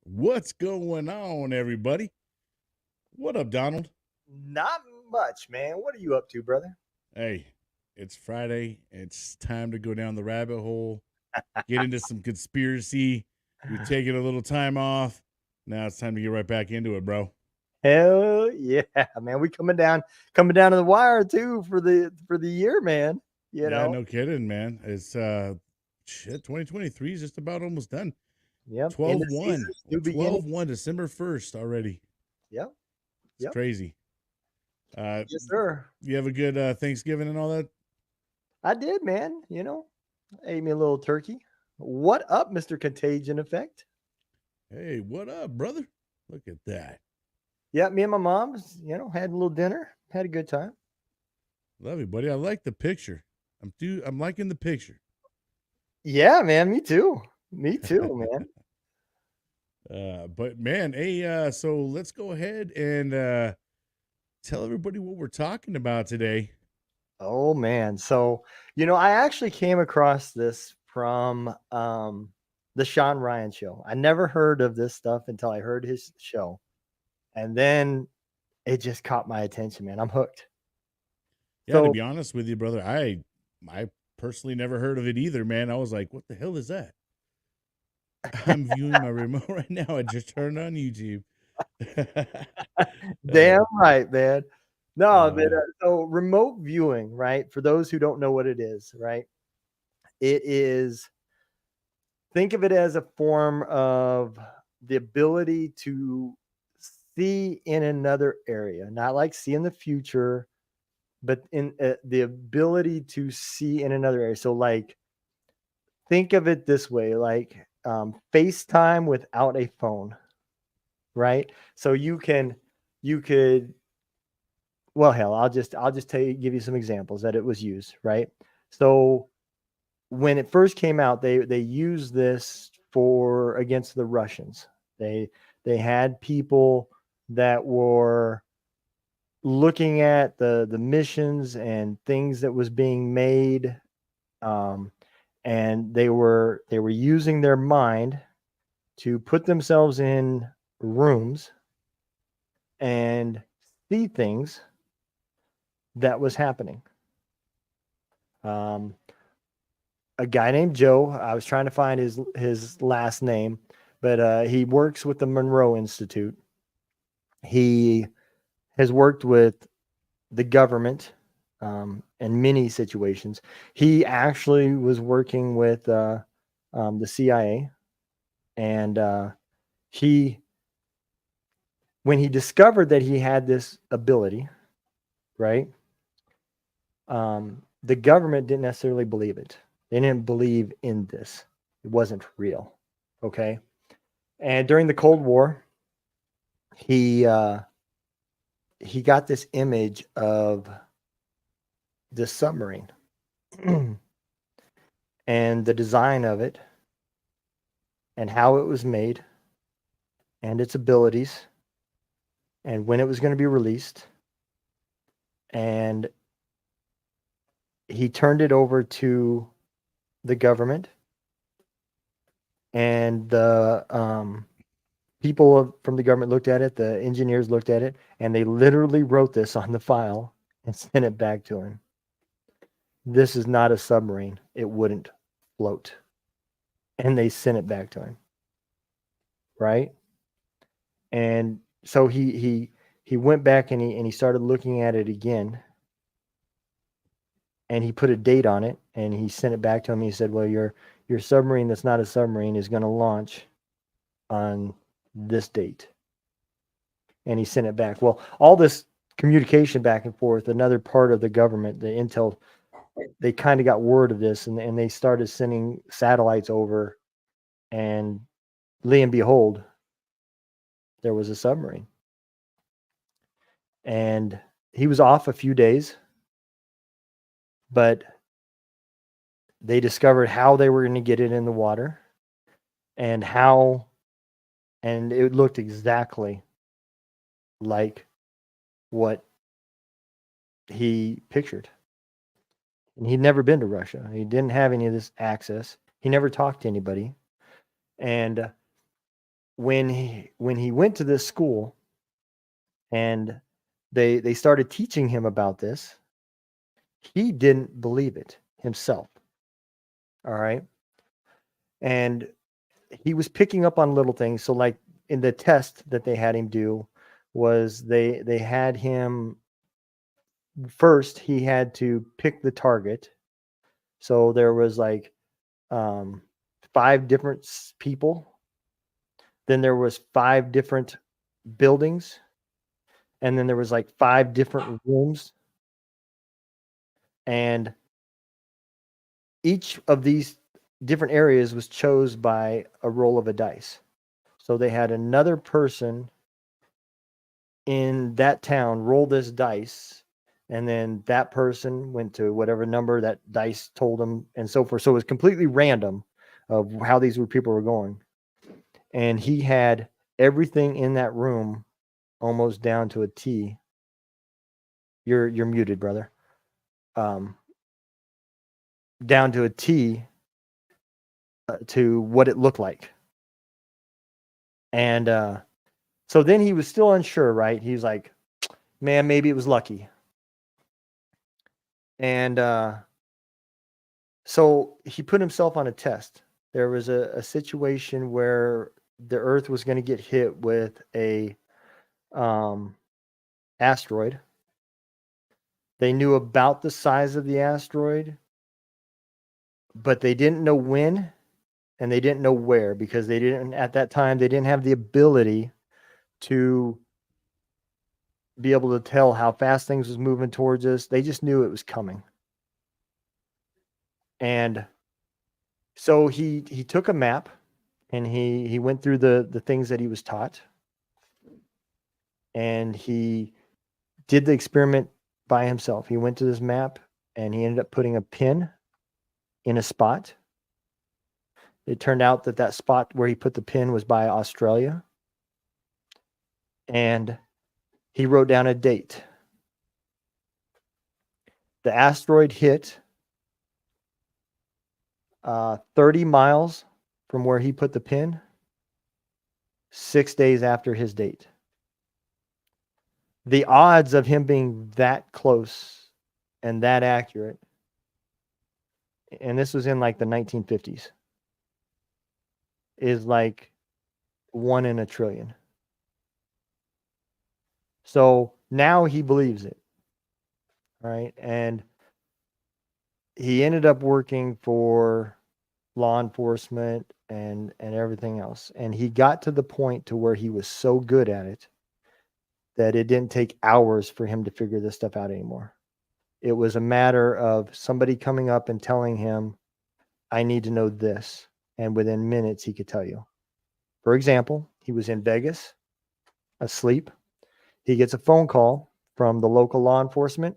What's going on, everybody? What up, Donald? Not much, man. What are you up to, brother? Hey, it's Friday. It's time to go down the rabbit hole, get into some conspiracy. We've taken a little time off. Now it's time to get right back into it, bro. Hell yeah, man. We coming down to the wire too for the year, man. You Yeah, know. no kidding, man. It's shit, 2023 is just about almost done. Yep. End of season, 12-1. new beginning. 12-1, December 1st already. Yep. It's Yep. crazy. Uh Yes, sir. you have a good Thanksgiving and all that? I did, man. Ate me a little turkey. What up, Mr. Contagion Effect? Hey, what up, brother? Look at that. Yeah, me and my mom, had a little dinner, had a good time. Love you, buddy. I like the picture. I'm liking the picture. Yeah, man. Me too. Me too, man. But man, hey, so let's go ahead and tell everybody what we're talking about today. Oh man. So, I actually came across this from the Sean Ryan show. I never heard of this stuff until I heard his show. And then it just caught my attention, man. I'm hooked. Yeah, to So, be honest with you, brother, I personally never heard of it either, man. I was like, what the hell is that? I'm viewing my remote right now. I just turned on YouTube. uh, damn right, man. No, man. uh, So remote viewing, right? For those who don't know what it is, right? It is, think of it as a form of the ability to see in another area, not like see in the future, but in the ability to see in another area. So, like, think of it this way, like FaceTime without a phone, right? So you could, well, hell, I'll just give you some examples that it was used, right? So when it first came out, they used this for against the Russians. They they had people that were looking at the missions and things that was being made, um, and they were using their mind to put themselves in rooms and see things that was happening. Um, a guy named Joe. I was trying to find his last name, but he works with the Monroe Institute. He has worked with the government in many situations. He actually was working with the CIA, and he when he discovered that he had this ability, right? The government didn't necessarily believe it. They didn't believe in this. It wasn't real. Okay. And during the Cold War, he uh, he got this image of this submarine and the design of it and how it was made and its abilities and when it was going to be released. And he turned it over to the government, and the from the government looked at it, the engineers looked at it, and they literally wrote this on the file and sent it back to him. This is not a submarine. It wouldn't float. And they sent it back to him. Right? And so he went back and he started looking at it again, and he put a date on it and he sent it back to him. He said, "Well, your submarine that's not a submarine is going to launch on this date." And he sent it back. Well, all this communication back and forth, another part of the government, the intel, they kind of got word of this, and they started sending satellites over, and lo and behold, there was a submarine. And he was off a few days, but they discovered how they were going to get it in the water and how, and it looked exactly like what he pictured. And he'd never been to Russia. He didn't have any of this access. He never talked to anybody. And when he went to this school and they started teaching him about this, he didn't believe it himself. All right. And he was picking up on little things. So like in the test that they had him do was they had him first he had to pick the target. So there was like um 5 different people. Then there was 5 different buildings, and then there was like 5 different rooms, and each of these different areas was chose by a roll of a dice. So they had another person in that town roll this dice, and then that person went to whatever number that dice told them, and so forth. So it was completely random of how these people were going. And he had everything in that room almost down to a T. You're muted, brother. Down to a T to what it looked like. And so then he was still unsure, right? He's like, man, maybe it was lucky. And so he put himself on a test. There was a situation where the Earth was going to get hit with a asteroid. They knew about the size of the asteroid, but they didn't know when and they didn't know where, because they didn't, at that time, they didn't have the ability to be able to tell how fast things was moving towards us. They just knew it was coming. And so he took a map and he went through the things that he was taught, and he did the experiment by himself. He went to this map and he ended up putting a pin in a spot. It turned out that that spot where he put the pin was by Australia. And he wrote down a date. The asteroid hit 30 miles from where he put the pin 6 days after his date. The odds of him being that close and that accurate, and this was in like the 1950s, is like 1 in a trillion. So now he believes it, right? And he ended up working for law enforcement and everything else. And he got to the point to where he was so good at it that it didn't take hours for him to figure this stuff out anymore. It was a matter of somebody coming up and telling him, I need to know this. And within minutes, he could tell you. For example, he was in Vegas, asleep. He gets a phone call from the local law enforcement.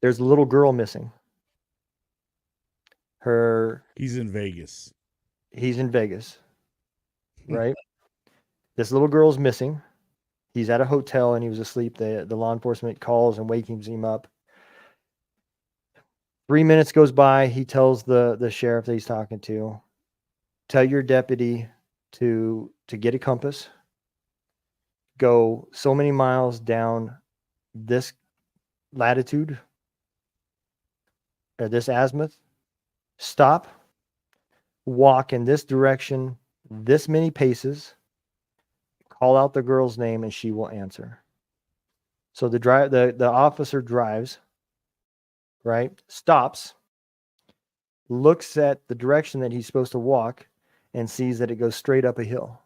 There's a little girl missing. He's in Vegas. He's in Vegas, right? This little girl's missing. He's at a hotel and he was asleep. The law enforcement calls and wakes him up. 3 minutes goes by. He tells the sheriff that he's talking to, tell your deputy to get a compass, go so many miles down this latitude or this azimuth, stop, walk in this direction, this many paces, call out the girl's name, and she will answer. So the officer drives, right? Stops, looks at the direction that he's supposed to walk, and sees that it goes straight up a hill.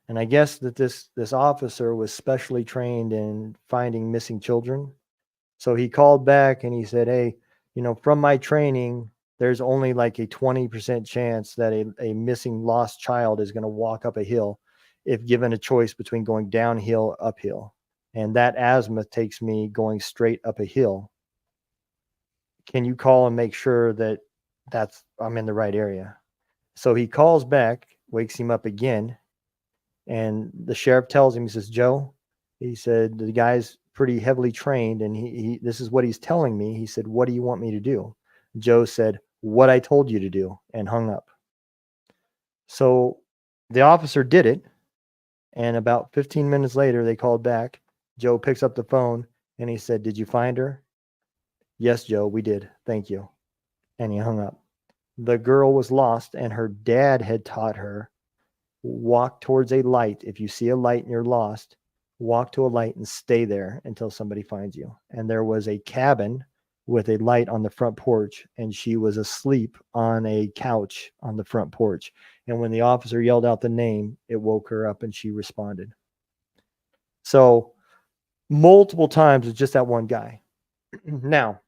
And I guess that this officer was specially trained in finding missing children. So he called back and he said, hey, from my training, there's only like a 20% chance that a missing lost child is going to walk up a hill if given a choice between going downhill, uphill. And that azimuth takes me going straight up a hill. Can you call and make sure that I'm in the right area? So he calls back, wakes him up again. And the sheriff tells him, he says, Joe, he said, the guy's pretty heavily trained and he this is what he's telling me. He said, what do you want me to do? Joe said, what I told you to do, and hung up. So The officer did it, and about 15 minutes later, they called back. Joe picks up the phone and he said, "Did you find her?" "Yes, Joe, we did. Thank you." And he hung up. The girl was lost, and her dad had taught her, walk towards a light. If you see a light and you're lost, walk to a light and stay there until somebody finds you. And there was a cabin with a light on the front porch, and she was asleep on a couch on the front porch. And when the officer yelled out the name, it woke her up and she responded. So multiple times with just that one guy. Now,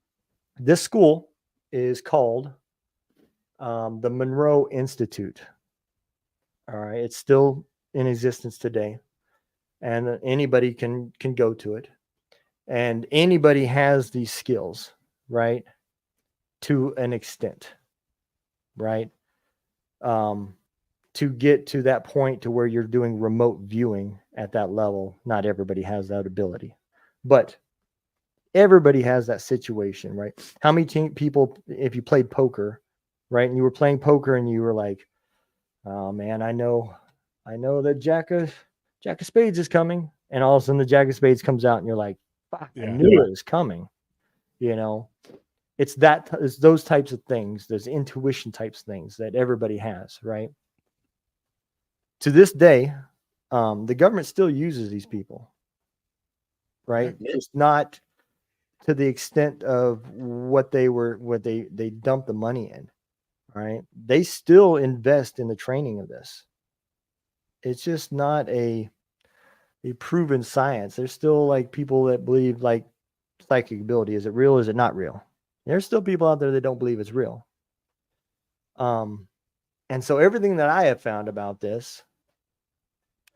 this school is called the Monroe Institute. All right, it's still in existence today, and anybody can go to it, and anybody has these skills, right? To an extent, right? To get to that point to where you're doing remote viewing at that level, not everybody has that ability, but everybody has that situation, right? How many people, if you played poker, right, and you were playing poker and you were like, "Oh man, I know that Jack of Spades is coming," and all of a sudden the Jack of Spades comes out, and you're like, "Fuck, I Yeah. knew it was coming." You know, it's those types of things, those intuition types things that everybody has, right? To this day, the government still uses these people, right? Yeah. It's not to the extent of what they dump the money in, right? They still invest in the training of this. It's just not a proven science. There's still like people that believe like psychic ability. Is it real? Is it not real? There's still people out there that don't believe it's real. And so everything that I have found about this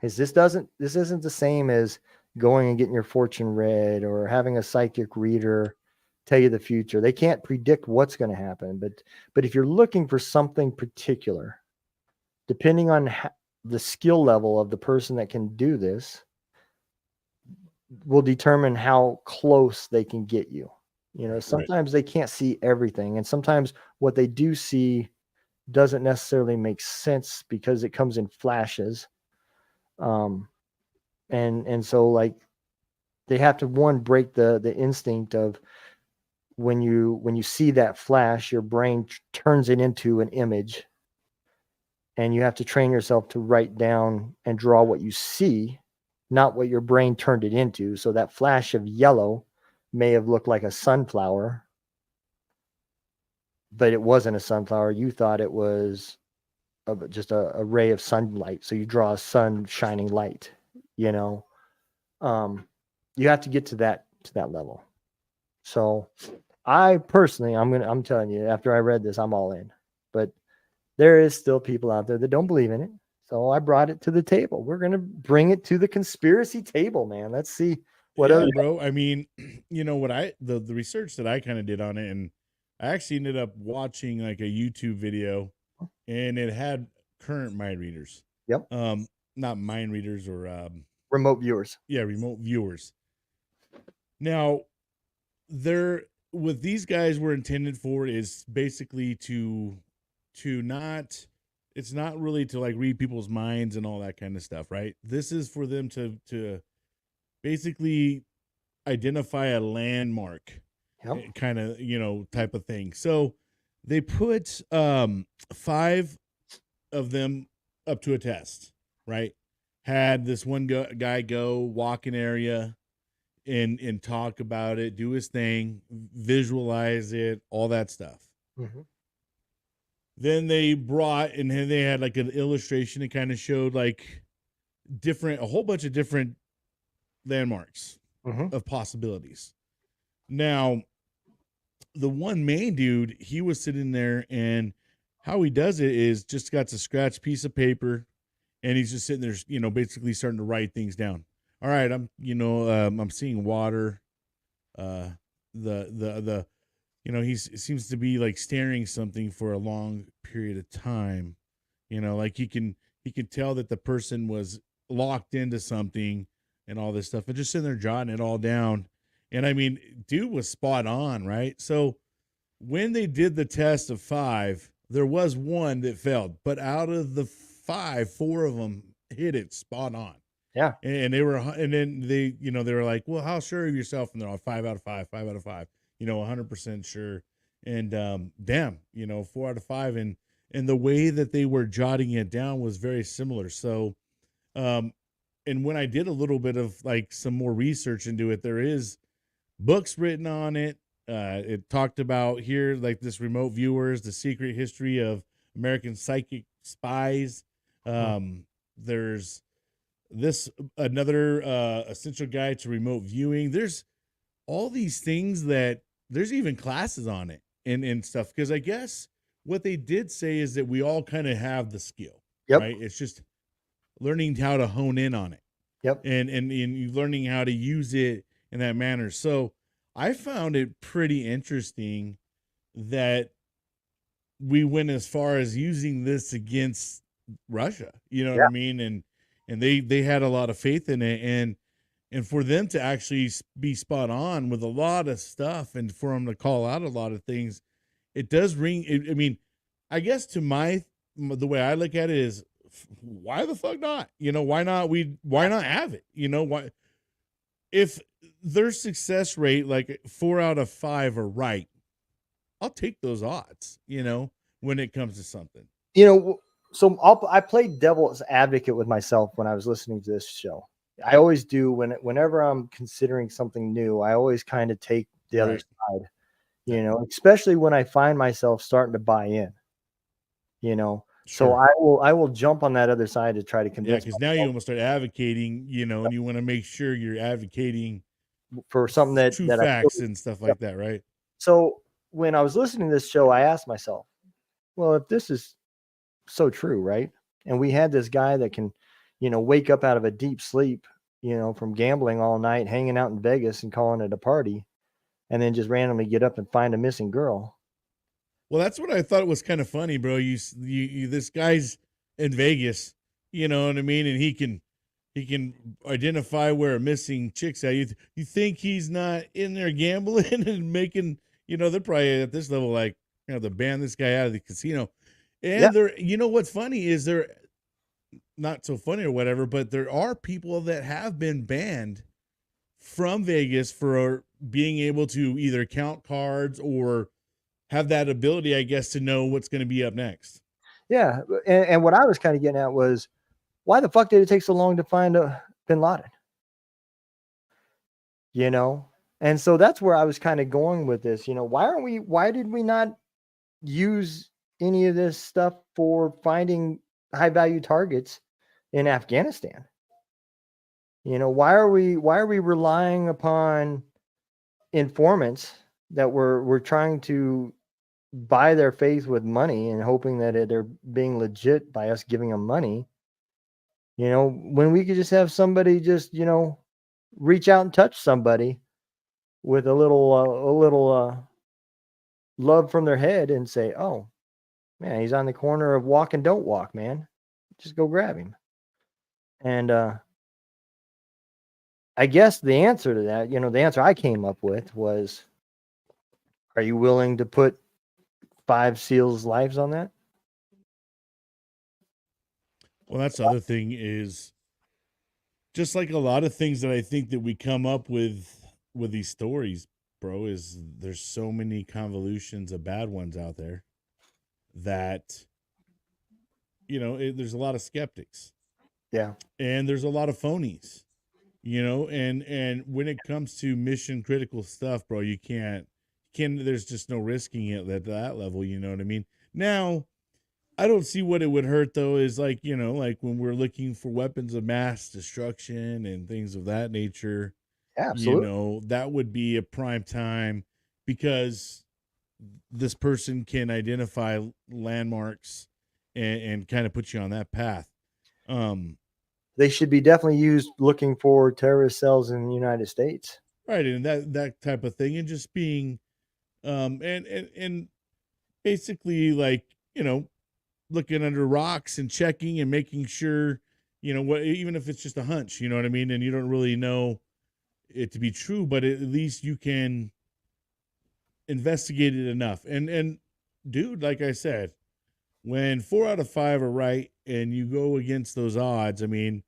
is this isn't the same as going and getting your fortune read or having a psychic reader tell you the future. They can't predict what's going to happen, but if you're looking for something particular, depending on the skill level of the person that can do this, will determine how close they can get you. You know, sometimes they can't see everything, and sometimes what they do see doesn't necessarily make sense because it comes in flashes. And so like they have to break the instinct of when you see that flash, your brain turns it into an image, and you have to train yourself to write down and draw what you see, not what your brain turned it into. So that flash of yellow may have looked like a sunflower, but it wasn't a sunflower. You thought it was just a ray of sunlight. So you draw a sun shining light, you know. You have to get to that level. So I personally, I'm telling you, after I read this, I'm all in. But there is still people out there that don't believe in it. So I brought it to the table. We're gonna bring it to the conspiracy table, man. Let's see what Yeah, other. bro. I mean, you know what the research that I kind of did on it, and I actually ended up watching like a YouTube video, and it had current mind readers. Yep. Not mind readers or Remote viewers. yeah, remote viewers. Now, they're what these guys were intended for is basically to not it's not really to like read people's minds and all that kind of stuff, right? This is for them to basically identify a landmark, Yep. kind of, you know, type of thing. So they put 5 of them up to a test, right? Had this one guy go walk an area and talk about it, do his thing, visualize it, all that stuff. Mm-hmm. Then they brought and they had like an illustration that kind of showed like a whole bunch of different landmarks Mm-hmm. of possibilities. Now, the one main dude, he was sitting there, and how he does it is just got a scratch piece of paper, and he's just sitting there, you know, basically starting to write things down. All right, I'm seeing water. The you know, he seems to be like staring something for a long period of time. You know, like he can tell that the person was locked into something and all this stuff, and just sitting there jotting it all down. And I mean, dude was spot on, right? So when they did the test of 5, there was one that failed, but out of the 5, 4 of them hit it spot on. Yeah. And they were, and then they were like, well, how sure of yourself? And they're all 5 out of 5, 5 out of 5, 100% sure. And damn, 4 out of 5. And the way that they were jotting it down was very similar. So, and when I did a little bit of like some more research into it, there is books written on it. It talked about here, like this remote viewers, the secret history of American psychic spies. There's this another essential guide to remote viewing. There's all these things that there's even classes on it and stuff. Because I guess what they did say is that we all kind of have the skill, Yep. right? It's just learning how to hone in on it. Yep. And you learning how to use it in that manner. So I found it pretty interesting that we went as far as using this against Russia. You know what I mean? And they had a lot of faith in it, and for them to actually be spot on with a lot of stuff, and for them to call out a lot of things, it does ring. I mean, I guess the way I look at it is, why the fuck not? Why not? Why not have it? Why? If their success rate, like 4 out of 5 are right, I'll take those odds, when it comes to something. So I played devil's advocate with myself when I was listening to this show. I always do whenever I'm considering something new. I always kind of take the other side, especially when I find myself starting to buy in. Sure. So I will jump on that other side to try to convince. Yeah, because now you almost start advocating, and you want to make sure you're advocating for something that facts and stuff like that, right? So when I was listening to this show, I asked myself, well, if this is so true, right? And we had this guy that can, wake up out of a deep sleep, from gambling all night, hanging out in Vegas and calling it a party, and then just randomly get up and find a missing girl. Well, that's what I thought was kind of funny, bro. You this guy's in Vegas, you know what I mean, and he can identify where a missing chick's at. You think he's not in there gambling and making, they're probably at this level like, to ban this guy out of the casino. And they're, what's funny is they're not so funny or whatever, but there are people that have been banned from Vegas for being able to either count cards or have that ability, I guess, to know what's going to be up next. Yeah. And what I was kind of getting at was, why the fuck did it take so long to find bin Laden? And so that's where I was kind of going with this. Why did we not use any of this stuff for finding high value targets in Afghanistan? Why are we relying upon informants that we're trying to buy their faith with money and hoping that they're being legit by us giving them money? When we could just have somebody just, reach out and touch somebody with a little love from their head and say, oh man, he's on the corner of walk and don't walk, man. Just go grab him. And I guess the answer to that, the answer I came up with was, are you willing to put 5 SEALs' lives on that? Well, that's the other thing is, just like a lot of things that I think that we come up with these stories, bro, is there's so many convolutions of bad ones out there that, there's a lot of skeptics. Yeah. And there's a lot of phonies, and when it comes to mission critical stuff, bro, there's just no risking it at that level. You know what I mean? Now, I don't see what it would hurt though, is like, like when we're looking for weapons of mass destruction and things of that nature, absolutely. That would be a prime time, because this person can identify landmarks and kind of put you on that path. They should be definitely used looking for terrorist cells in the United States. Right. And that type of thing, and just being, and basically like, looking under rocks and checking and making sure, even if it's just a hunch, you know what I mean? And you don't really know it to be true, but at least you can investigate it enough. And dude, like I said, when 4 out of 5 are right and you go against those odds, I mean,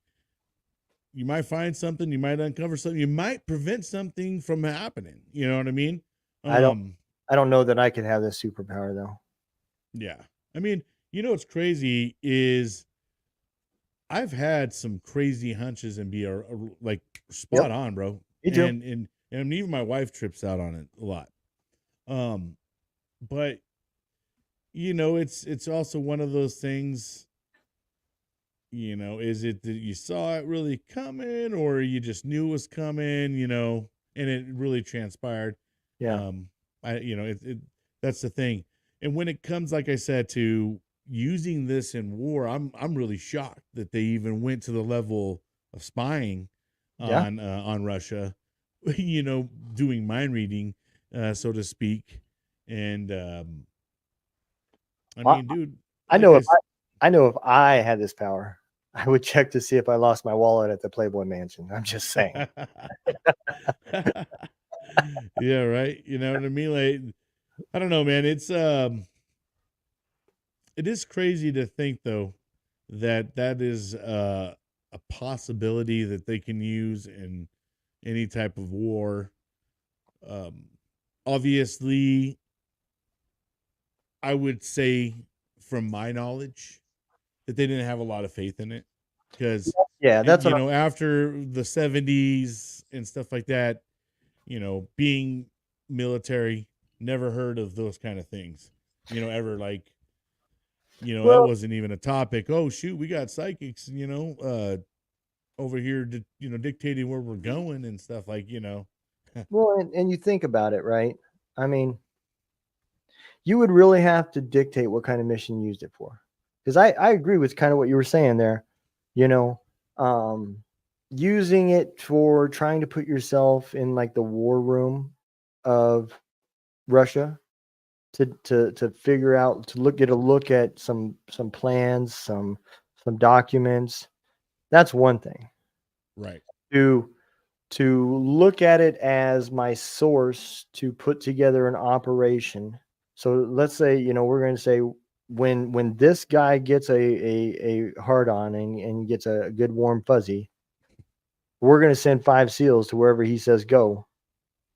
you might find something, you might uncover something, you might prevent something from happening. You know what I mean? I don't Um, I don't know that I could have this superpower though. yeah. I mean, what's crazy is I've had some crazy hunches and be like spot Yep, on, bro. me too. And even my wife trips out on it a lot. Um, but it's also one of those things. Is it that you saw it really coming, or you just knew it was coming? And it really transpired. Yeah, Um, it that's the thing. And when it comes, like I said, to using this in war, I'm really shocked that they even went to the level of spying yeah. on Russia, doing mind reading, so to speak. And I I, mean, dude, I like know I if I know if I had this power, I would check to see if I lost my wallet at the Playboy Mansion. I'm just saying. yeah, right. You know what I mean? Like, I don't know, man. It is crazy to think though that is a possibility that they can use in any type of war. Um, Obviously, I would say, from my knowledge, that they didn't have a lot of faith in it because, Yeah, that's what after the 70s and stuff like that, being military, never heard of those kind of things, ever, like, that well, wasn't even a topic. Oh, shoot, we got psychics, over here, dictating where we're going and stuff, like, and you think about it, right? I mean, you would really have to dictate what kind of mission you used it for. Because I agree with kind of what you were saying there, you know, um, using it for trying to put yourself in like the war room of Russia to figure out get a look at some plans, some documents. That's one thing. right. To look at it as my source to put together an operation. So let's say, we're going to say when this guy gets a hard on and gets a good warm fuzzy, we're going to send 5 SEALs to wherever he says go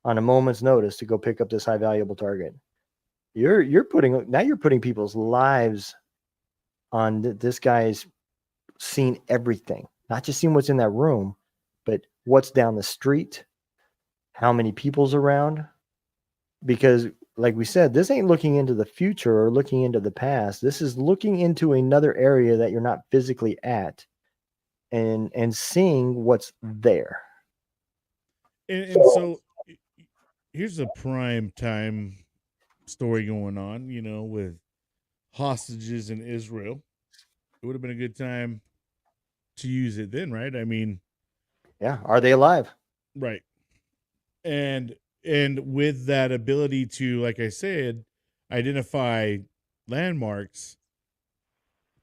on a moment's notice to go pick up this high valuable target. You're putting people's lives on this guy's seen everything, not just seen what's in that room, but what's down the street, how many people's around. Because, like we said, this ain't looking into the future or looking into the past. This is looking into another area that you're not physically at and seeing what's there. And so here's a prime time story going on, with hostages in Israel. It would have been a good time to use it then, right? I mean, Yeah. Are they alive? right. And with that ability to, like I said, identify landmarks,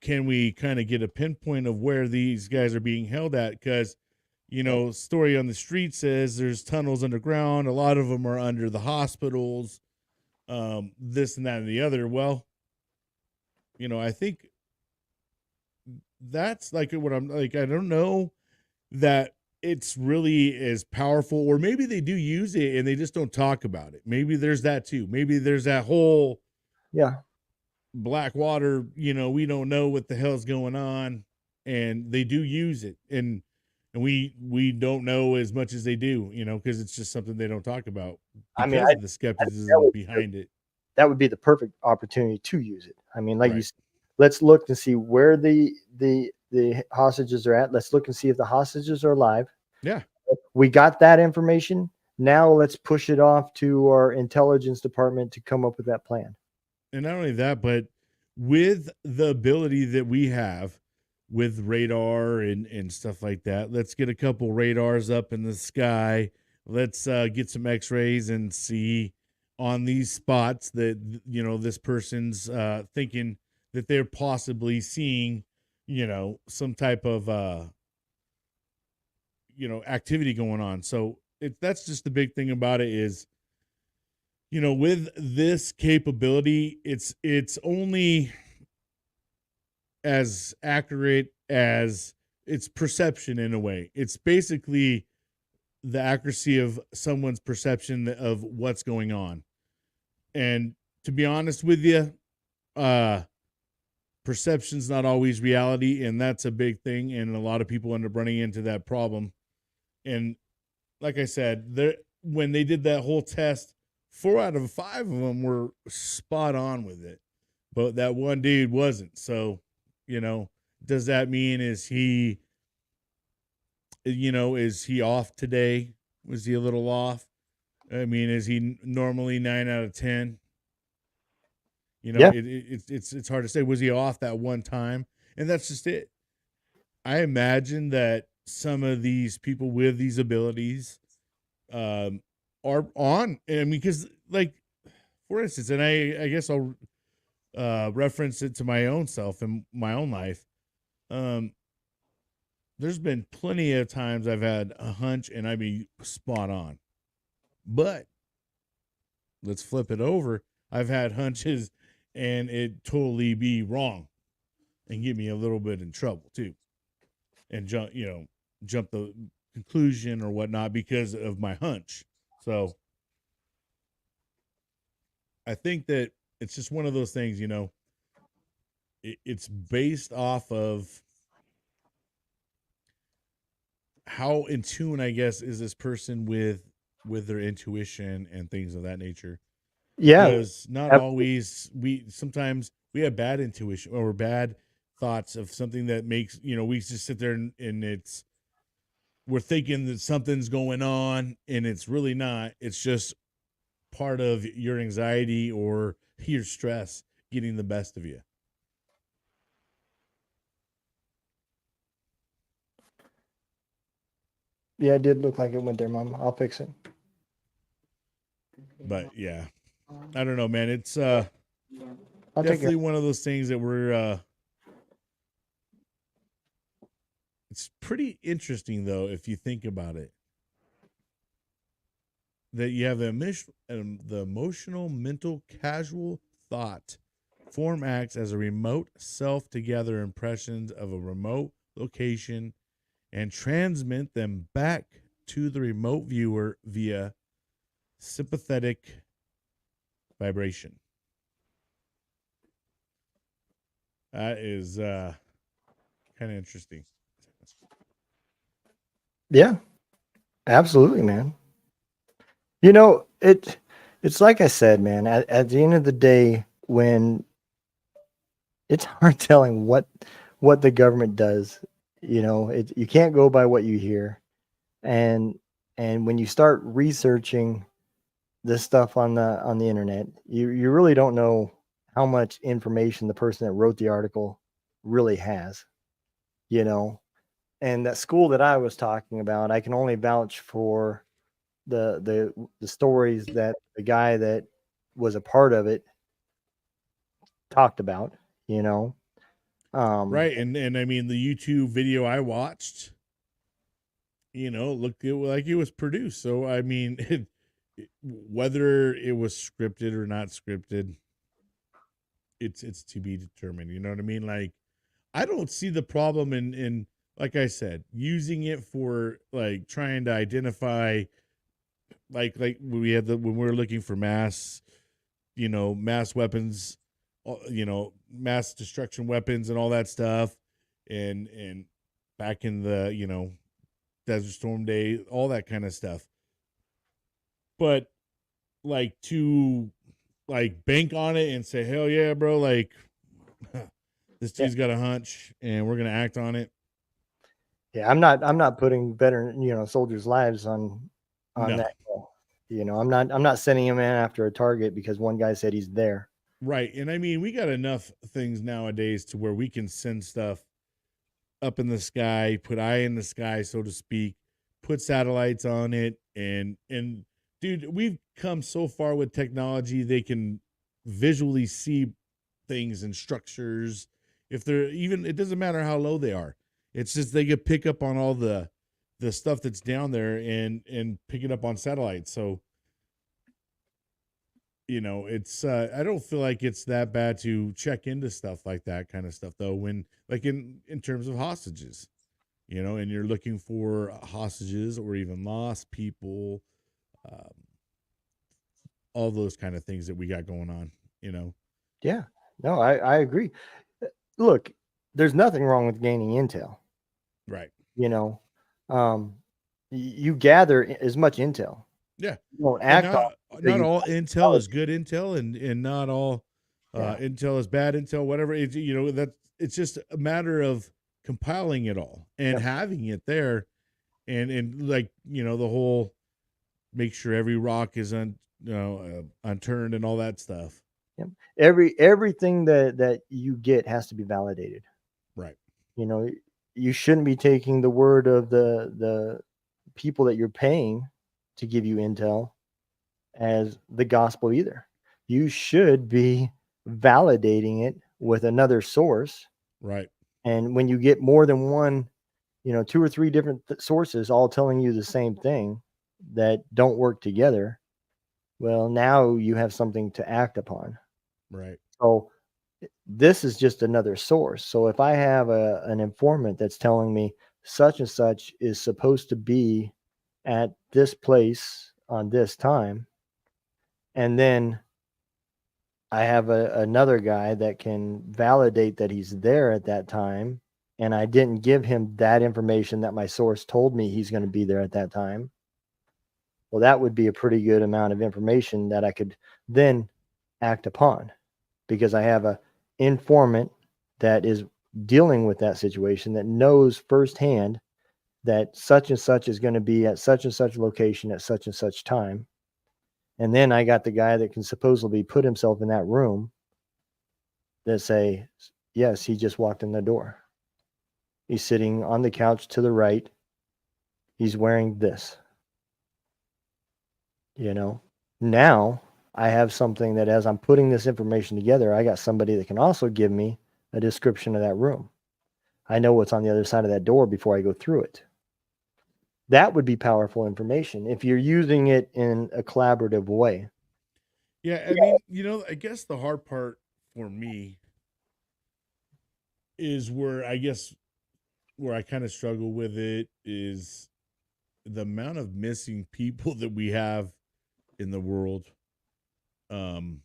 can we kind of get a pinpoint of where these guys are being held at? Because, story on the street says there's tunnels underground. A lot of them are under the hospitals, this and that and the other. Well, I think that's like what I'm like. I don't know that it's really as powerful, or maybe they do use it and they just don't talk about it. Maybe there's that too. Maybe there's that whole Yeah. black water, we don't know what the hell's going on, and they do use it, and we don't know as much as they do, because it's just something they don't talk about I mean, because of the I think that skepticism behind it. that would be the perfect opportunity to use it. I mean, like you Right. said, let's look to see where the hostages are at. Let's look and see if the hostages are alive. Yeah. We got that information. Now let's push it off to our intelligence department to come up with that plan. And not only that, but with the ability that we have with radar and stuff like that, let's get a couple radars up in the sky. Let's get some x-rays and see on these spots that, this person's thinking that they're possibly seeing, some type of activity going on. So that's just the big thing about it is, with this capability, it's only as accurate as it's perception in a way. It's basically the accuracy of someone's perception of what's going on. And to be honest with you, uh perception's not always reality, and that's a big thing, and a lot of people end up running into that problem. And like I said, there when they did that whole test, 4 out of 5 of them were spot on with it, but that one dude wasn't. So, you know, does that mean is he off today? Was he a little off? I mean, is he normally 9 out of 10? Yeah. It's hard to say. Was he off that one time? And that's just it. I imagine that some of these people with these abilities um, are on. I mean, because like for instance, and I guess I'll reference it to my own self and my own life. Um, there's been plenty of times I've had a hunch and I be spot on, but let's flip it over. I've had hunches and it totally be wrong and get me a little bit in trouble too, and jump the conclusion or whatnot because of my hunch. So I think that it's just one of those things. It's based off of how in tune, I guess, is this person with their intuition and things of that nature. Yeah. Because not always we sometimes we have bad intuition or bad thoughts of something that makes we just sit there and we're thinking that something's going on and it's really not. It's just part of your anxiety or your stress getting the best of you. Yeah, it did look like it went there, Mom. I'll fix it. But yeah, I don't know, man. It's I'll take definitely it. one of those things that we're it's pretty interesting though if you think about it. That you have the emotional, mental, casual thought form acts as a remote self to gather impressions of a remote location and transmit them back to the remote viewer via sympathetic vibration. That is kind of interesting. Yeah, absolutely, man. You know, it's like I said, man, at the end of the day, when it's hard telling what the government does, you can't go by what you hear. And when you start researching this stuff on the internet, you really don't know how much information the person that wrote the article really has, you know. And that school that I was talking about, I can only vouch for the stories that the guy that was a part of it talked about, you know. Um, Right. And I mean, the YouTube video I watched, looked like it was produced. So, I mean, whether it was scripted or not scripted, it's to be determined. You know what I mean? Like, I don't see the problem in like I said, using it for like trying to identify like when we had when we were looking for mass weapons, mass destruction weapons and all that stuff, and back in the Desert Storm Day, all that kind of stuff. But like to like bank on it and say, hell yeah, bro, like this yeah, dude's got a hunch and we're gonna act on it. yeah, I'm not putting better, soldiers' lives on No. that goal. I'm not sending him in after a target because one guy said he's there. Right. And I mean, we got enough things nowadays to where we can send stuff up in the sky, put eye in the sky, so to speak, put satellites on it. And dude, we've come so far with technology, they can visually see things and structures. If they're even, it doesn't matter how low they are. It's just they could pick up on all the stuff that's down there and pick it up on satellites. So it's I don't feel like it's that bad to check into stuff like that kind of stuff though, when like in terms of hostages, and you're looking for hostages or even lost people, um, all those kind of things that we got going on. Yeah. No, I agree. Look, there's nothing wrong with gaining intel. Right. You know, um, you gather as much intel. Yeah. You don't And act on not it until not you all find intel knowledge. is good intel, and not all Yeah. intel is bad intel, whatever. That it's just a matter of compiling it all and Yep. having it there, and like the whole make sure every rock is unturned and all that stuff. Yep. Everything that you get has to be validated. Right. You know, you shouldn't be taking the word of the people that you're paying to give you intel as the gospel either. You should be validating it with another source. Right. And when you get more than one, two or three different sources all telling you the same thing that don't work together, well, now you have something to act upon. Right. So this is just another source. So if I have an informant that's telling me such and such is supposed to be at this place on this time, and then I have another guy that can validate that he's there at that time, and I didn't give him that information that my source told me he's going to be there at that time. Well, that would be a pretty good amount of information that I could then act upon, because I have a informant that is dealing with that situation, that knows firsthand that such and such is going to be at such and such location at such and such time. And then I got the guy that can supposedly put himself in that room that say, yes, he just walked in the door. He's sitting on the couch to the right. He's wearing this. Now I have something that, as I'm putting this information together, I got somebody that can also give me a description of that room. I know what's on the other side of that door before I go through it. That would be powerful information if you're using it in a collaborative way. Yeah. I mean, I guess the hard part for me is where I kind of struggle with it is the amount of missing people that we have in the world. Um,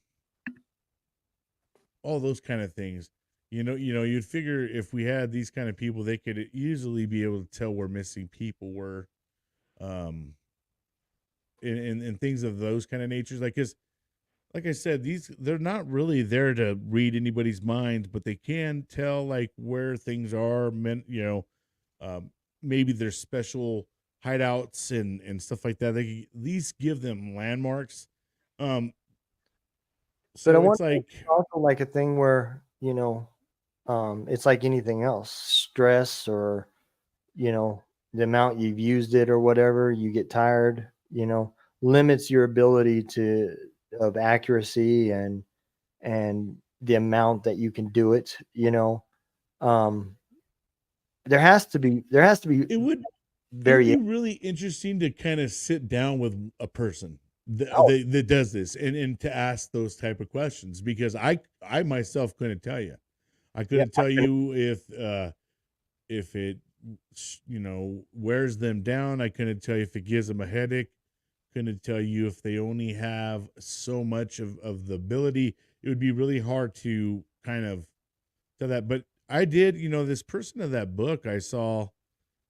all those kind of things. You'd figure if we had these kind of people, they could easily be able to tell where missing people were, um, and things of those kind of natures. Cause like I said, they're not really there to read anybody's mind, but they can tell like where things are. Um, maybe there's special hideouts and stuff like that. They can at least give them landmarks. Um, But I so it's want like, it's also like a thing where, it's like anything else, stress, or, the amount you've used it or whatever, you get tired, limits your ability of accuracy and the amount that you can do it. Um, there has to be it would be variation. really interesting to kind of sit down with a person Oh, that does this and to ask those type of questions, because I myself couldn't tell you. I yeah, couldn't tell you if it wears them down. I couldn't tell you if it gives them a headache. Couldn't tell you if they only have so much of the ability. It would be really hard to kind of tell that. But I did, this person of that book I saw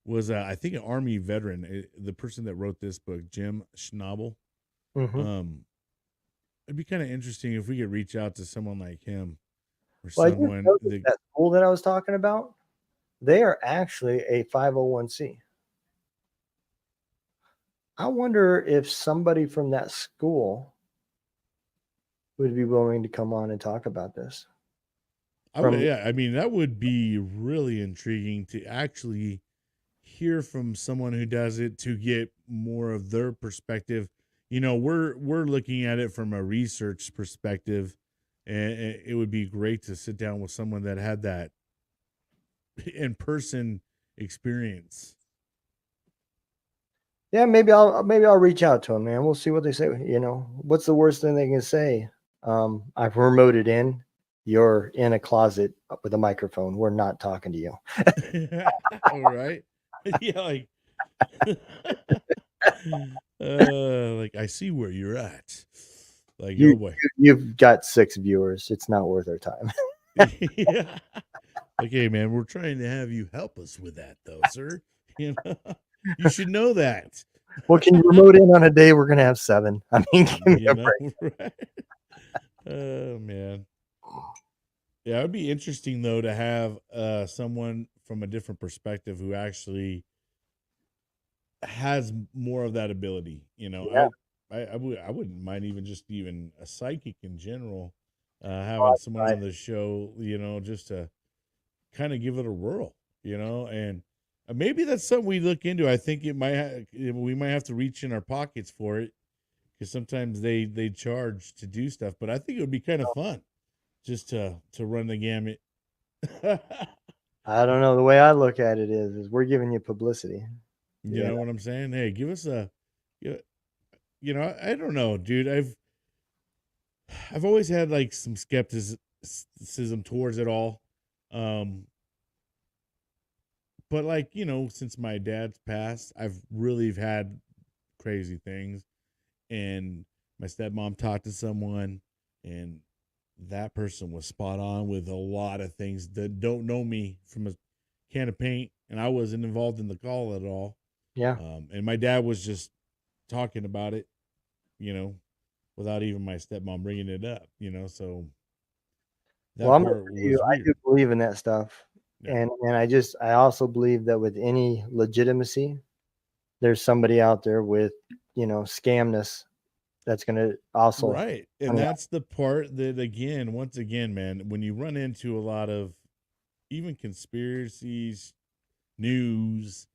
was I think an Army veteran, the person that wrote this book, Jim Schnabel. hmm Um, it'd be kind of interesting if we could reach out to someone like him or Well, I just someone noticed that. that school that I was talking about, they are actually a 501c. I wonder if somebody from that school would be willing to come on and talk about this. I would, From yeah, I mean that would be really intriguing to actually hear from someone who does it, to get more of their perspective. We're looking at it from a research perspective, and it would be great to sit down with someone that had that in person experience. Yeah, maybe I'll reach out to them, man. We'll see what they say. What's the worst thing they can say? I've remoted in. You're in a closet with a microphone. We're not talking to you. All right. Yeah, like I see where you're at. Like, You, oh boy. you've got 6 viewers. It's not worth our time. Yeah. Okay, man, we're trying to have you help us with that though, sir. You know, you should know that. Well, can you remote in on a day we're gonna have 7? I mean, give me You a know, break. right? Oh man. Yeah, it would be interesting though to have someone from a different perspective who actually has more of that ability. You know, Yeah, I wouldn't mind even a psychic in general, having well, someone on the show. You know, just to kind of give it a whirl. You know, and maybe that's something we look into. I think we might have to reach in our pockets for it because sometimes they charge to do stuff. But I think it would be kind of fun just to run the gamut. I don't know. The way I look at it is we're giving you publicity. You You know know? what I'm saying? Hey, give us a, you you know, I don't know, dude. I've always had like some skepticism towards it all, um, but like since my dad's passed, I've really had crazy things, and my stepmom talked to someone, and that person was spot on with a lot of things that don't know me from a can of paint, and I wasn't involved in the call at all. Yeah. And my dad was just talking about it, you know, without even my stepmom bringing it up, so Well, that I'm gonna part tell you, was I do weird. believe in that stuff, Yeah. and I also believe that with any legitimacy, there's somebody out there with scamness that's gonna also Right. And on the that's the part that, again, once again, man, when you run into a lot of even conspiracies, news,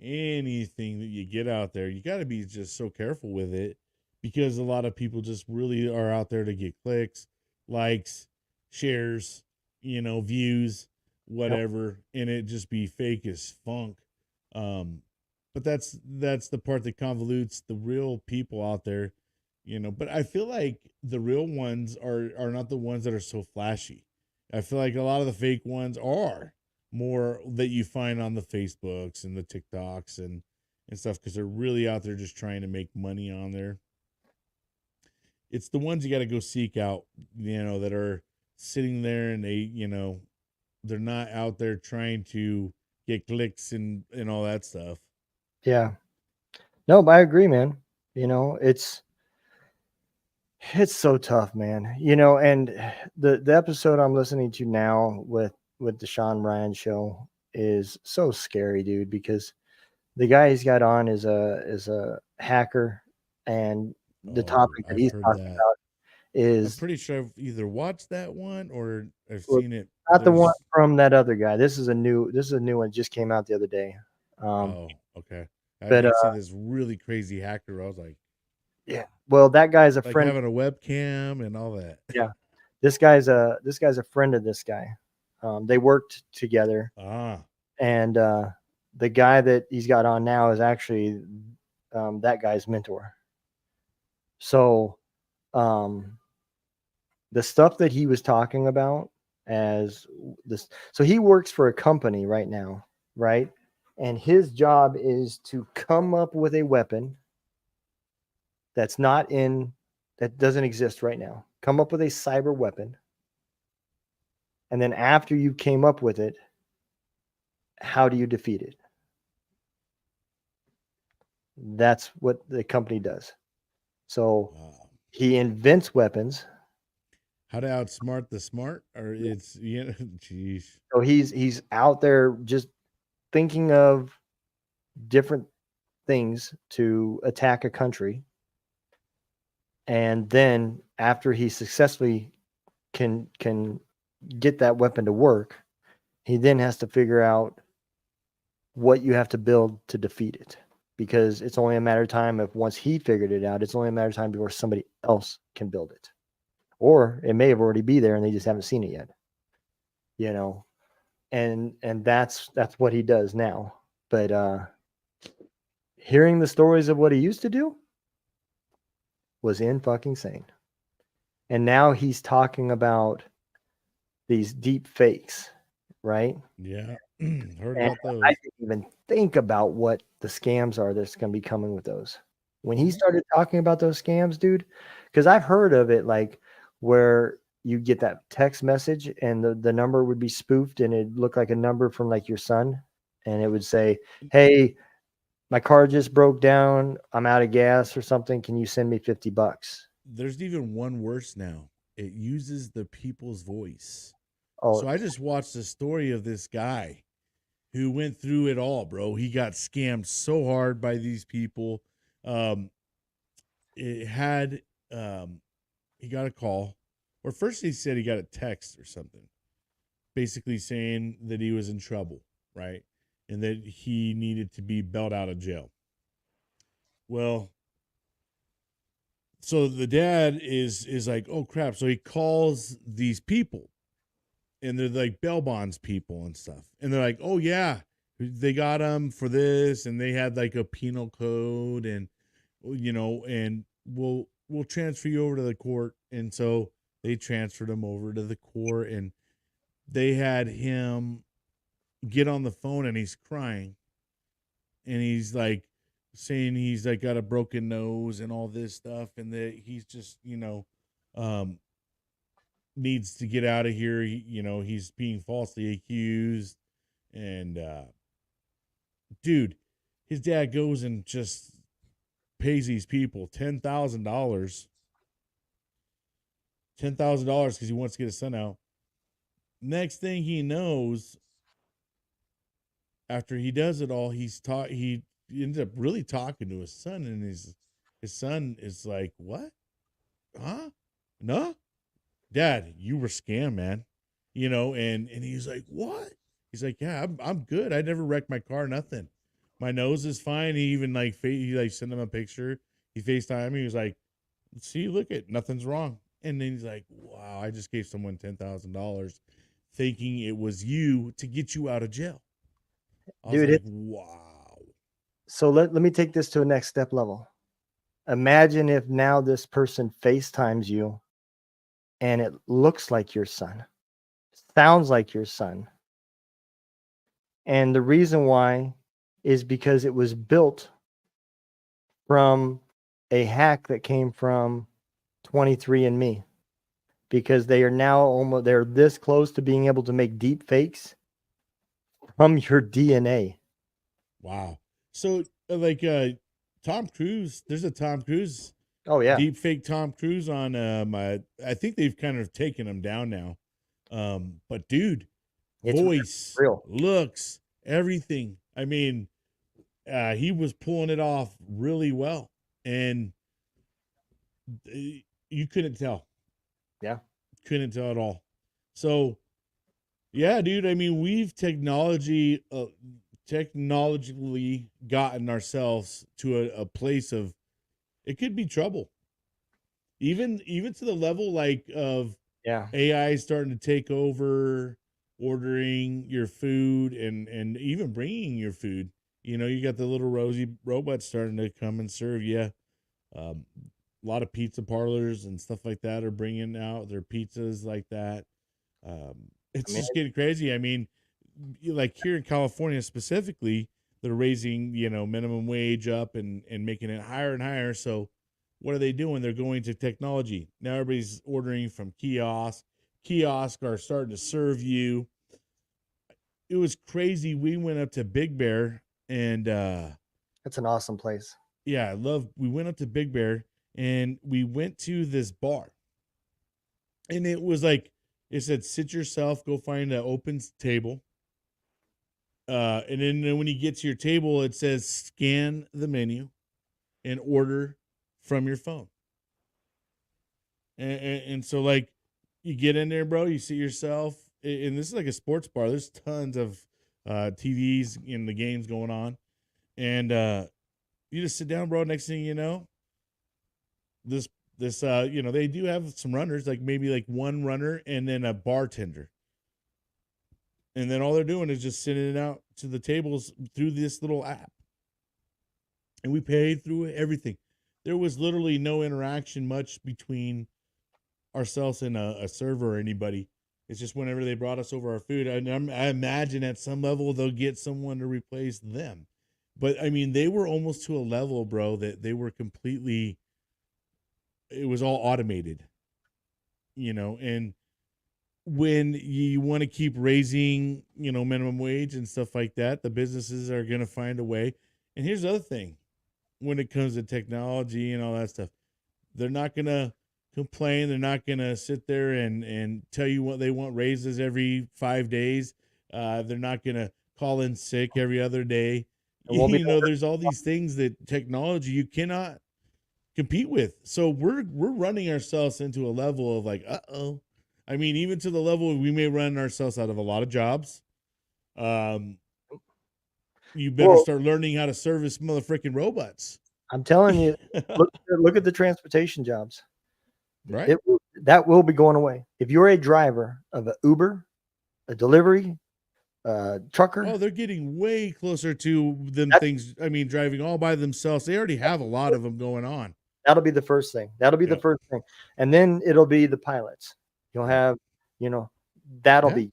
anything that you get out there, you got to be just so careful with it because a lot of people just really are out there to get clicks, likes, shares, views, Yep. whatever, and it just be fake as funk. Um, but that's the part that convolutes the real people out there, But I feel like the real ones are not the ones that are so flashy. I feel like a lot of the fake ones are more that you find on the Facebooks and the TikToks and stuff because they're really out there just trying to make money on there. It's the ones you got to go seek out, that are sitting there and they're not out there trying to get clicks and all that stuff. Yeah. No, but I agree, man. You know, it's so tough, man. And the episode I'm listening to now with the Sean Ryan show is so scary, dude, because the guy he's got on is a hacker, and the Oh, topic that I've he's heard talking that. about I'm is pretty sure I've either watched that one or I've well, seen it. not the one There's from that other guy. This is a new one, just came out the other day. Um, Oh, okay. I've but been seeing this really crazy hacker. I was yeah, well, that guy's a like friend. having a webcam and all that. Yeah, this guy's a friend of this guy. They worked together, Ah, and the guy that he's got on now is actually that guy's mentor. So um, the stuff that he was talking about as this, so he works for a company right now, right? And his job is to come up with a weapon that's not in that doesn't exist right now. Come up with a cyber weapon, and then after you came up with it, how do you defeat it? That's what the company does. So wow. he invents weapons. How to outsmart the smart? Or jeez. So he's out there just thinking of different things to attack a country. And then after he successfully can get that weapon to work, he then has to figure out what you have to build to defeat it. Because it's only a matter of time if once he figured it out, it's only a matter of time before somebody else can build it. Or it may have already be there and they just haven't seen it yet. You know, and that's what he does now. But hearing the stories of what he used to do was in fucking sane. And now he's talking about these deep fakes, right? Yeah. Heard And about I those. didn't even think about what the scams are that's going to be coming with those. When he Mhm. started talking about those scams, dude, because I've heard of it, like where you get that text message and the number would be spoofed and it looked like a number from like your son. And it would say, "Hey, my car just broke down. I'm out of gas or something. Can you send me $50?" There's even one worse now. It uses the people's voice. Oh, So I just watched the story of this guy who went through it all, bro. He got scammed so hard by these people. Um, it had he got a call, or first he said he got a text or something, basically saying that he was in trouble, right, and that he needed to be bailed out of jail. Well, so the dad is like, oh crap. So he calls these people, and they're like bail bonds people and stuff, and they're like, oh yeah, they got him for this, and they had like a penal code, and and we'll transfer you over to the court. And so they transferred him over to the court, and they had him get on the phone, and he's crying, and he's like saying he's like got a broken nose and all this stuff, and that he's just um needs to get out of here. He's being falsely accused, and dude, his dad goes and just pays these people $10,000 because he wants to get his son out. Next thing he knows, after he does it all, he ends up really talking to his son, and his son is like, "What? Huh? No, Dad, you were scammed, man." And he's like, "What?" He's like, "Yeah, I'm good. I never wrecked my car, nothing. My nose is fine." He even like he like sent him a picture. He FaceTime me. He was like, "See, look at nothing's wrong." And then he's like, "Wow, I just gave someone $10,000, thinking it was you to get you out of jail." I was dude, like, it's "Wow." so let me take this to a next step level. Imagine if now this person FaceTimes you and it looks like your son, sounds like your son. And the reason why is because it was built from a hack that came from 23andMe, because they are now almost they're this close to being able to make deep fakes from your DNA. Wow. So Tom Cruise, there's a Tom Cruise Oh yeah, deep fake Tom Cruise on I think they've kind of taken him down now. But dude, it's voice, real. looks, everything. I mean, he was pulling it off really well, and you couldn't tell. Yeah. Couldn't tell at all. So, yeah, dude, I mean, we've technologically gotten ourselves to a place of it could be trouble. Even to the level like of Yeah. AI starting to take over ordering your food and even bringing your food. You got the little rosy robots starting to come and serve you. A lot of pizza parlors and stuff like that are bringing out their pizzas like that. I It's mean, just getting crazy. I mean, like here in California specifically, they're raising minimum wage up and making it higher and higher. So what are they doing? They're going to technology. Now everybody's ordering from kiosks. Kiosks are starting to serve you. It was crazy. We went up to Big Bear, and it's an awesome place. yeah, I love. We went up to Big Bear, and we went to this bar, and it was like it said, "Sit yourself, go find an open table." And then when you get to your table, it says scan the menu and order from your phone. And so like you get in there, bro, you see yourself, and this is like a sports bar. There's tons of TVs in the games going on, and you just sit down, bro. Next thing you know, this they do have some runners, like maybe like one runner and then a bartender, and then all they're doing is just sending it out to the tables through this little app, and we paid through everything. There was literally no interaction much between ourselves in a server or anybody. It's just whenever they brought us over our food, I imagine at some level they'll get someone to replace them. But I mean, they were almost to a level, bro, that they were completely. It was all automated, and when you want to keep raising, minimum wage and stuff like that, the businesses are going to find a way. And here's the other thing: when it comes to technology and all that stuff, they're not going to complain. They're not going to sit there and tell you what they want raises every 5 days. They're not going to call in sick every other day. It won't be There's all these things that technology you cannot compete with. So we're running ourselves into a level of like, uh-oh. I mean, even to the level we may run ourselves out of a lot of jobs. You better start learning how to service motherfucking robots. I'm telling you, look at the transportation jobs. Right. That will be going away. If you're a driver of an Uber, a delivery, trucker. Oh, they're getting way closer to them things. I mean, driving all by themselves. They already have a lot of them going on. That'll be the first thing. The first thing. And then it'll be the pilots. You'll have, that'll be,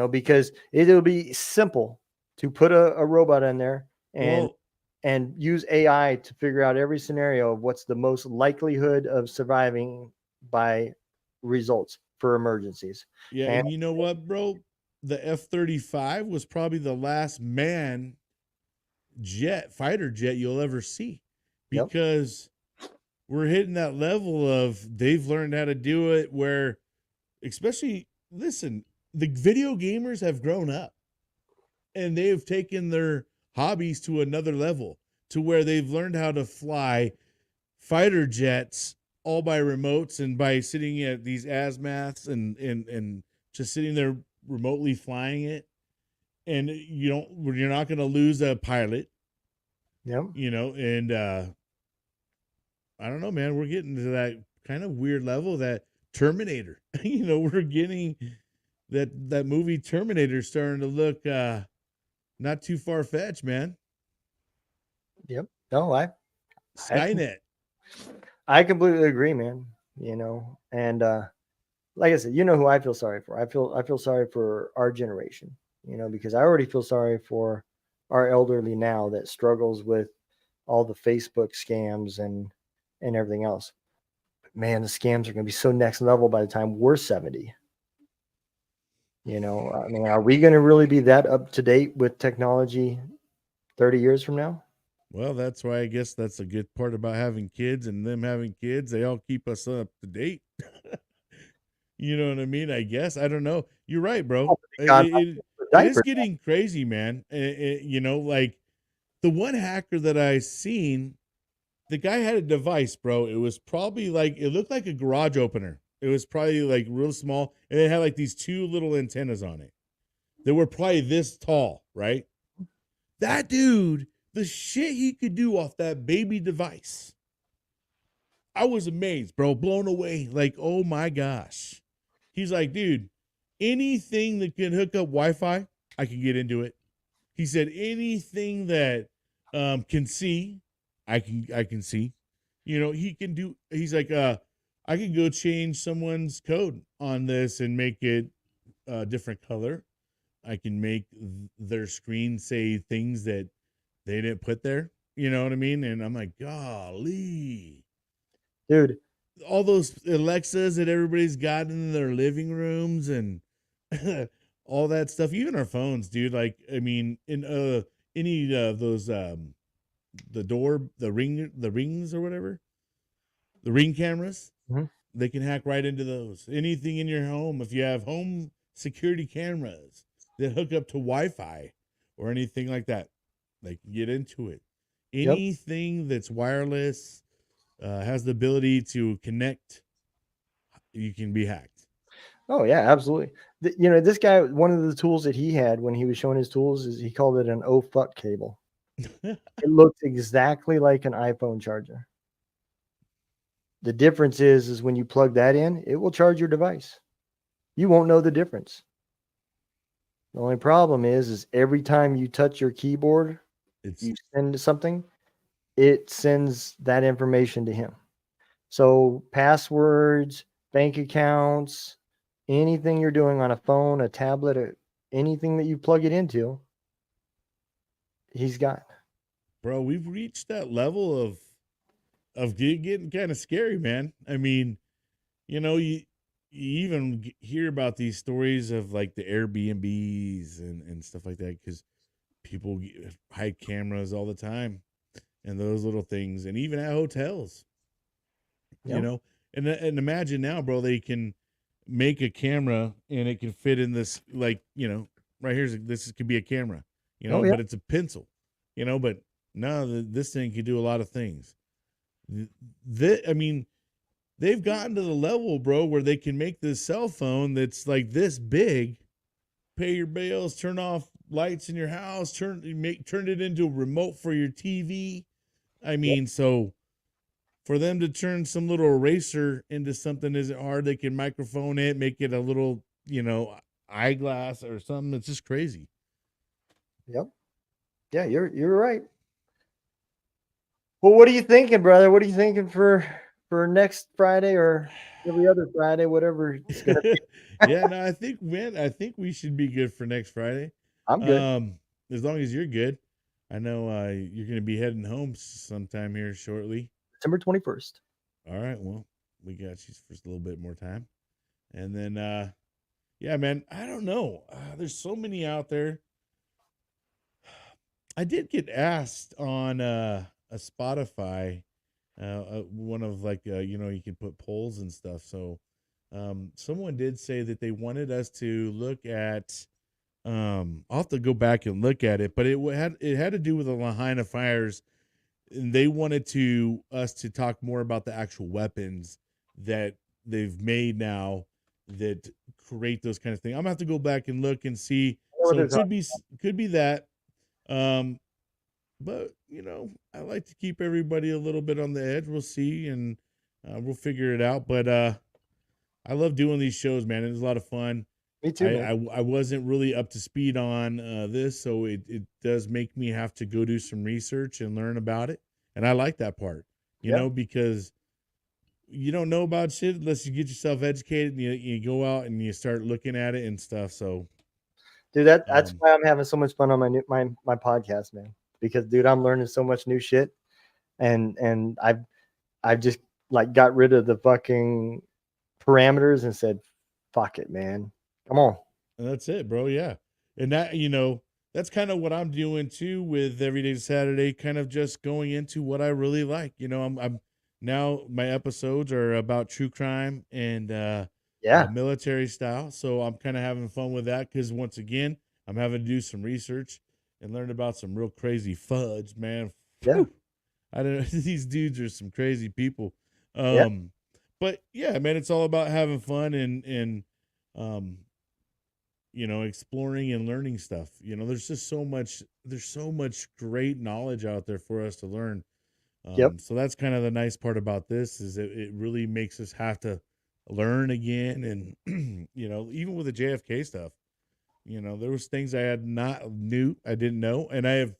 because it'll be simple to put a robot in there and use AI to figure out every scenario of what's the most likelihood of surviving by results for emergencies. Yeah. And you know what, bro? The F-35 was probably the last manned fighter jet you'll ever see, because we're hitting that level of they've learned how to do it where, especially, listen, the video gamers have grown up and they have taken their hobbies to another level to where they've learned how to fly fighter jets all by remotes and by sitting at these azimuths and just sitting there remotely flying it. And you're not going to lose a pilot. And I don't know, man, we're getting to that kind of weird level that Terminator, we're getting that movie Terminator starting to look not too far fetched, man. Yep. No, Skynet. I completely agree, man. And like I said, who I feel sorry for. I feel sorry for our generation, because I already feel sorry for our elderly now that struggles with all the Facebook scams and everything else. But man, the scams are going to be so next level by the time we're 70. I mean, are we going to really be that up to date with technology 30 years from now? Well, that's why I guess that's a good part about having kids and them having kids. They all keep us up to date. You know what I mean? I guess. I don't know. You're right, bro. It is getting crazy, man. Like the one hacker that I seen, the guy had a device, bro. It was probably it looked like a garage opener. It was probably like real small, and it had like these two little antennas on it. They were probably this tall, right? That dude, the shit he could do off that baby device. I was amazed, bro, blown away. Like, oh my gosh. He's like, dude, anything that can hook up Wi-Fi, I can get into it. He said anything that can see, I can see. He can do. He's like, I can go change someone's code on this and make it a different color. I can make their screen say things that they didn't put there. You know what I mean? And I'm like, golly, dude. All those Alexas that everybody's got in their living rooms and all that stuff, even our phones, dude. Like, I mean, in any of those the rings or whatever, the Ring cameras, they can hack right into those. Anything in your home, if you have home security cameras that hook up to Wi-Fi or anything like that, they can get into it. Anything that's wireless, has the ability to connect, you can be hacked. Oh yeah, absolutely. This guy, one of the tools that he had when he was showing his tools is he called it an "oh fuck" cable. It looks exactly like an iPhone charger. The difference is when you plug that in, it will charge your device. You won't know the difference. The only problem is every time you touch your keyboard, you send something, it sends that information to him. So passwords, bank accounts, anything you're doing on a phone, a tablet, or anything that you plug it into, he's got. Bro, we've reached that level of getting kind of scary, man. I mean, you even hear about these stories of like the Airbnbs and stuff like that because people hide cameras all the time and those little things, and even at hotels, you Yep. know. And imagine now, bro, they can make a camera and it can fit in this, like, right here's this could be a camera, Oh yeah. but it's a pencil, but no, this thing can do a lot of things. I mean, they've gotten to the level, bro, where they can make this cell phone that's like this big, pay your bills, turn off lights in your house, turn it into a remote for your TV. I Yep. mean, so for them to turn some little eraser into something isn't hard. They can microphone it, make it a little, eyeglass or something. It's just crazy. Yep. Yeah, you're right. Well, what are you thinking, brother? What are you thinking for next Friday or every other Friday, whatever it's gonna be? Yeah, no, I think, man, I think we should be good for next Friday. I'm good. Um, as long as you're good. I know you're going to be heading home sometime here shortly. September 21st. All right, well, we got you for a little bit more time. And then yeah, man, I don't know. There's so many out there. I did get asked on a Spotify, one of like you can put polls and stuff. So someone did say that they wanted us to look at. I'll have to go back and look at it, but it had to do with the Lahaina fires, and they wanted us to talk more about the actual weapons that they've made now that create those kind of things. I'm gonna have to go back and look and see. I know what So they're it could talking. be that. Um, but I like to keep everybody a little bit on the edge. We'll see, and we'll figure it out. But I love doing these shows, man. It was a lot of fun. Me too, I man. I, I wasn't really up to speed on this, so it does make me have to go do some research and learn about it, and I like that part, Yeah, because you don't know about shit unless you get yourself educated and you go out and you start looking at it and stuff. So, dude. That's um, why I'm having so much fun on my podcast, man. Because, dude, I'm learning so much new shit, and I've just like got rid of the fucking parameters and said, "Fuck it, man. Come on." and that's it, bro. Yeah. And that's kind of what I'm doing too with Everyday Saturday, kind of just going into what I really like. I'm now my episodes are about true crime and Yeah, military style. So I'm kind of having fun with that because once again, I'm having to do some research and learn about some real crazy fudge, man. yeah, Phew. I don't know. These dudes are some crazy people. yeah. Um, but yeah, man, it's all about having fun and um, exploring and learning stuff. There's so much great knowledge out there for us to learn. Yep. So that's kind of the nice part about this is it really makes us have to learn again. And, even with the JFK stuff, there was things I didn't know. And I have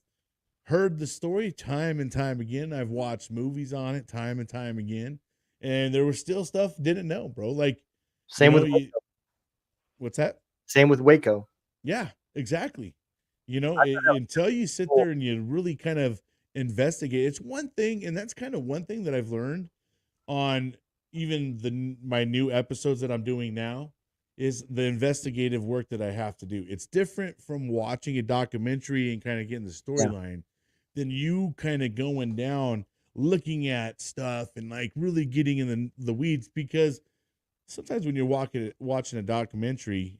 heard the story time and time again. I've watched movies on it time and time again. And there was still stuff didn't know, bro. Like, Same with what's that? same with Waco. Yeah, exactly. I found out Until you sit people- there and you really kind of investigate, it's one thing, and that's kind of one thing that I've learned on even my new episodes that I'm doing now is the investigative work that I have to do. It's different from watching a documentary and kind of getting the Yeah, storyline than you kind of going down looking at stuff and like really getting in the weeds because sometimes when you're watching a documentary,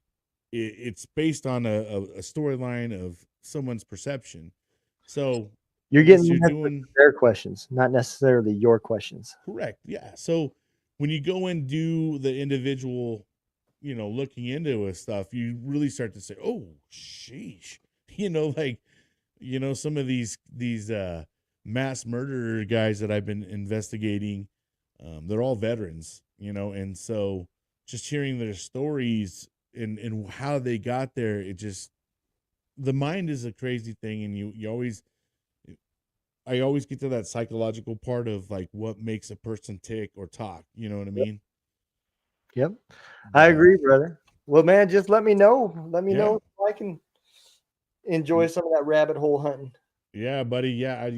it's based on a storyline of someone's perception. So you're getting unless the you're answers to doing their questions, not necessarily your questions. correct, yeah. So when you go and do the individual, looking into a stuff, you really start to say, "Oh, sheesh," like some of these mass murderer guys that I've been investigating, they're all veterans, and so just hearing their stories and how they got there, it just the mind is a crazy thing, and you always I always get to that psychological part of like what makes a person tick or talk. You know what I Yep. mean? Yep. I But agree, brother. Well, man, just let me know. Let me yeah, know so I can enjoy some of that rabbit hole hunting. yeah, buddy. Yeah, I'll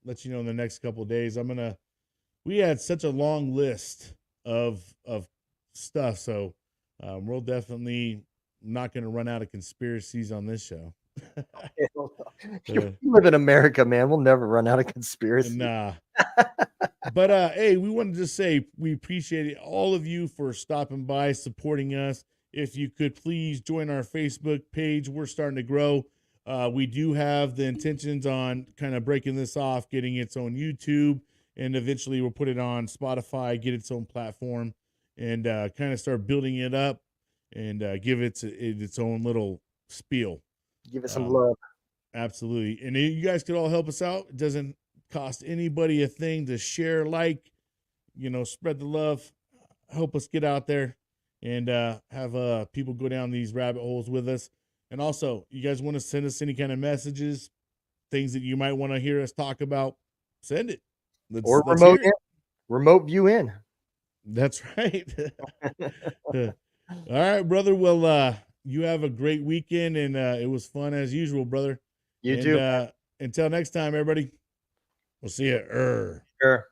let you know in the next couple of days. We had such a long list of stuff, so we're definitely not going to run out of conspiracies on this show. You uh, live in America, man. We'll never run out of conspiracy. nah, but hey, we wanted to say we appreciate it, all of you for stopping by, supporting us. If you could please join our Facebook page, we're starting to grow. We do have the intentions on kind of breaking this off, getting its own YouTube, and eventually we'll put it on Spotify, get its own platform, and kind of start building it up and give it its own little spiel. Give it some Um, love. Absolutely. And you guys could all help us out. It doesn't cost anybody a thing to share, like, spread the love, help us get out there and have people go down these rabbit holes with us. And also, you guys want to send us any kind of messages, things that you might want to hear us talk about, send it. Or Let's hear it. remote view in. That's right. All right, brother. Well, you have a great weekend, and it was fun as usual, brother. You And too. until next time, everybody, we'll see you. Sure.